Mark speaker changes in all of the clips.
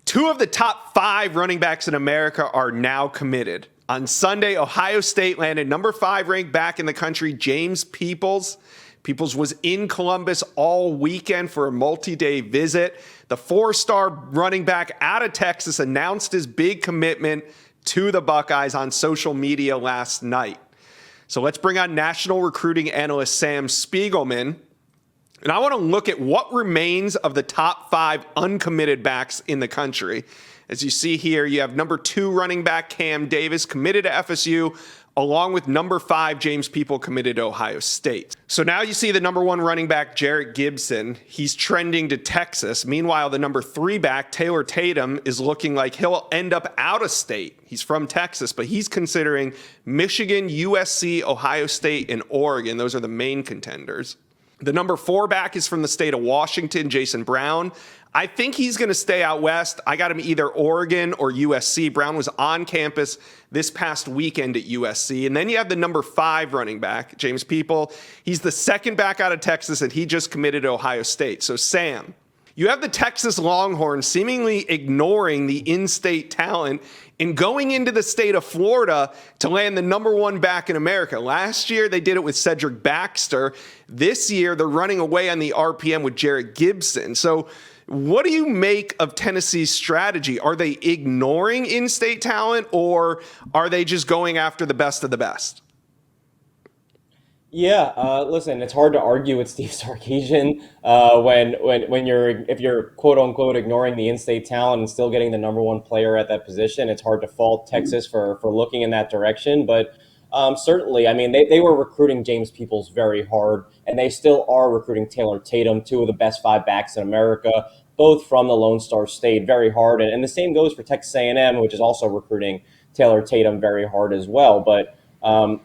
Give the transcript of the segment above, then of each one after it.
Speaker 1: Two of the top 5 running backs in America are now committed. On Sunday, Ohio State landed number 5 ranked back in the country, James Peoples. Peoples was in Columbus all weekend for a multi-day visit. The 4-star running back out of Texas announced his big commitment to the Buckeyes on social media last night. So let's bring on national recruiting analyst Sam Spiegelman. And I want to look at what remains of the top 5 uncommitted backs in the country. As you see here, you have number 2 running back Cam Davis committed to FSU, along with number 5 James People committed to Ohio State. So now you see the number 1 running back Jarrett Gibson. He's trending to Texas. Meanwhile, the number 3 back Taylor Tatum is looking like he'll end up out of state. He's from Texas, but he's considering Michigan, USC, Ohio State, and Oregon. Those are the main contenders. The number 4 back is from the state of Washington, Jason Brown. I think he's going to stay out west. I got him either Oregon or USC. Brown was on campus this past weekend at USC. And then you have the number 5 running back, James People. He's the second back out of Texas, and he just committed to Ohio State. So, Sam, you have the Texas Longhorn seemingly ignoring the in-state talent and going into the state of Florida to land the number 1 back in America. Last year, they did it with Cedric Baxter. This year, they're running away on the RPM with Jarrett Gibson. So what do you make of Tennessee's strategy? Are they ignoring in-state talent, or are they just going after the best of the best?
Speaker 2: Yeah, listen, it's hard to argue with Steve Sarkisian if you're quote unquote ignoring the in-state talent and still getting the number 1 player at that position. It's hard to fault Texas for looking in that direction, but certainly, I mean, they were recruiting James Peoples very hard, and they still are recruiting Taylor Tatum, 2 of the best 5 backs in America, both from the Lone Star State, very hard. And the same goes for Texas A&M, which is also recruiting Taylor Tatum very hard as well. But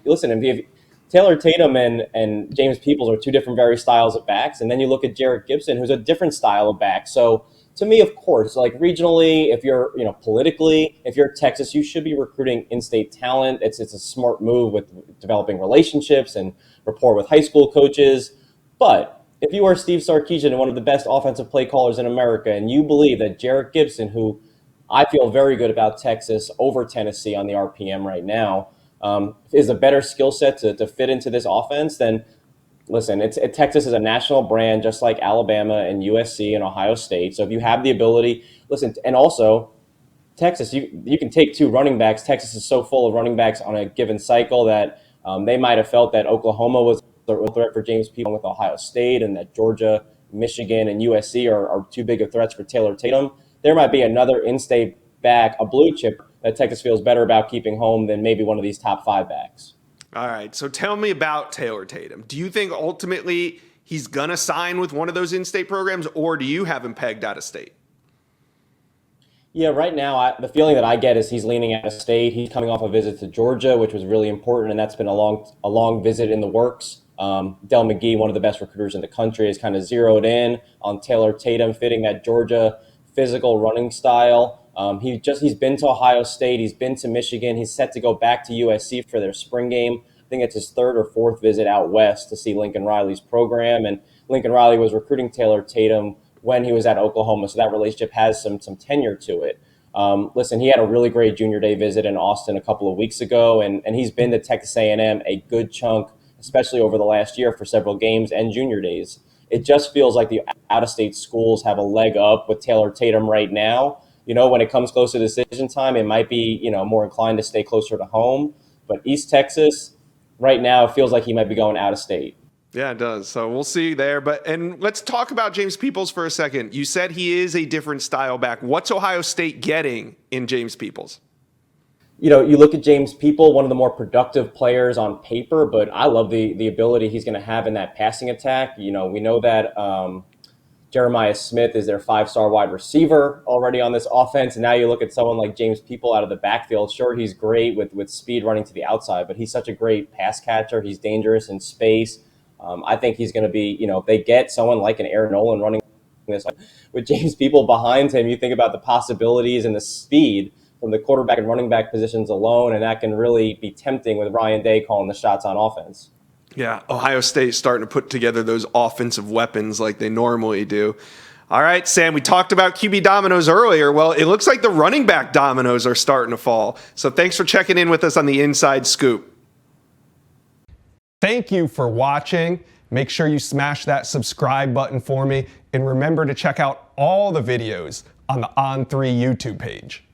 Speaker 2: listen, if Taylor Tatum and James Peoples are 2 different very styles of backs, and then you look at Jarrett Gibson, who's a different style of back. So to me, of course, like regionally, if you're, politically, if you're Texas, you should be recruiting in-state talent. It's a smart move with developing relationships and rapport with high school coaches. But if you are Steve Sarkisian and one of the best offensive play callers in America, and you believe that Jarrett Gibson, who I feel very good about Texas over Tennessee on the RPM right now, is a better skill set to fit into this offense, then listen, Texas is a national brand, just like Alabama and USC and Ohio State. So if you have the ability, listen, and also Texas, you can take 2 running backs. Texas is so full of running backs on a given cycle that they might have felt that Oklahoma was a threat for James People with Ohio State, and that Georgia, Michigan, and USC are too big of threats for Taylor Tatum. There might be another in-state back, a blue chip, that Texas feels better about keeping home than maybe one of these top 5 backs.
Speaker 1: All right, so tell me about Taylor Tatum. Do you think ultimately he's going to sign with one of those in-state programs, or do you have him pegged out of state?
Speaker 2: Yeah, right now, the feeling that I get is he's leaning out of state. He's coming off a visit to Georgia, which was really important, and that's been a long visit in the works. Del McGee, one of the best recruiters in the country, has kind of zeroed in on Taylor Tatum fitting that Georgia physical running style. He's been to Ohio State. He's been to Michigan. He's set to go back to USC for their spring game. I think it's his 3rd or 4th visit out west to see Lincoln Riley's program. And Lincoln Riley was recruiting Taylor Tatum when he was at Oklahoma, so that relationship has some tenure to it. Listen, he had a really great junior day visit in Austin a couple of weeks ago, and he's been to Texas A&M a good chunk, especially over the last year for several games and junior days. It just feels like the out-of-state schools have a leg up with Taylor Tatum right now. When it comes close to decision time, it might be, more inclined to stay closer to home. But East Texas, right now, it feels like he might be going out of state.
Speaker 1: Yeah, it does. So we'll see there. And let's talk about James Peoples for a second. You said he is a different style back. What's Ohio State getting in James Peoples?
Speaker 2: You look at James People, one of the more productive players on paper, but I love the ability he's going to have in that passing attack. We know that Jeremiah Smith is their 5-star wide receiver already on this offense. And now you look at someone like James People out of the backfield. Sure, he's great with speed running to the outside, but he's such a great pass catcher. He's dangerous in space. I think he's going to be, if they get someone like an Aaron Nolan running this with James People behind him, you think about the possibilities and the speed from the quarterback and running back positions alone, and that can really be tempting with Ryan Day calling the shots on offense.
Speaker 1: Yeah, Ohio State starting to put together those offensive weapons like they normally do. All right, Sam, we talked about QB dominoes earlier. Well, it looks like the running back dominoes are starting to fall. So thanks for checking in with us on the Inside Scoop.
Speaker 3: Thank you for watching. Make sure you smash that subscribe button for me. And remember to check out all the videos on the On3 YouTube page.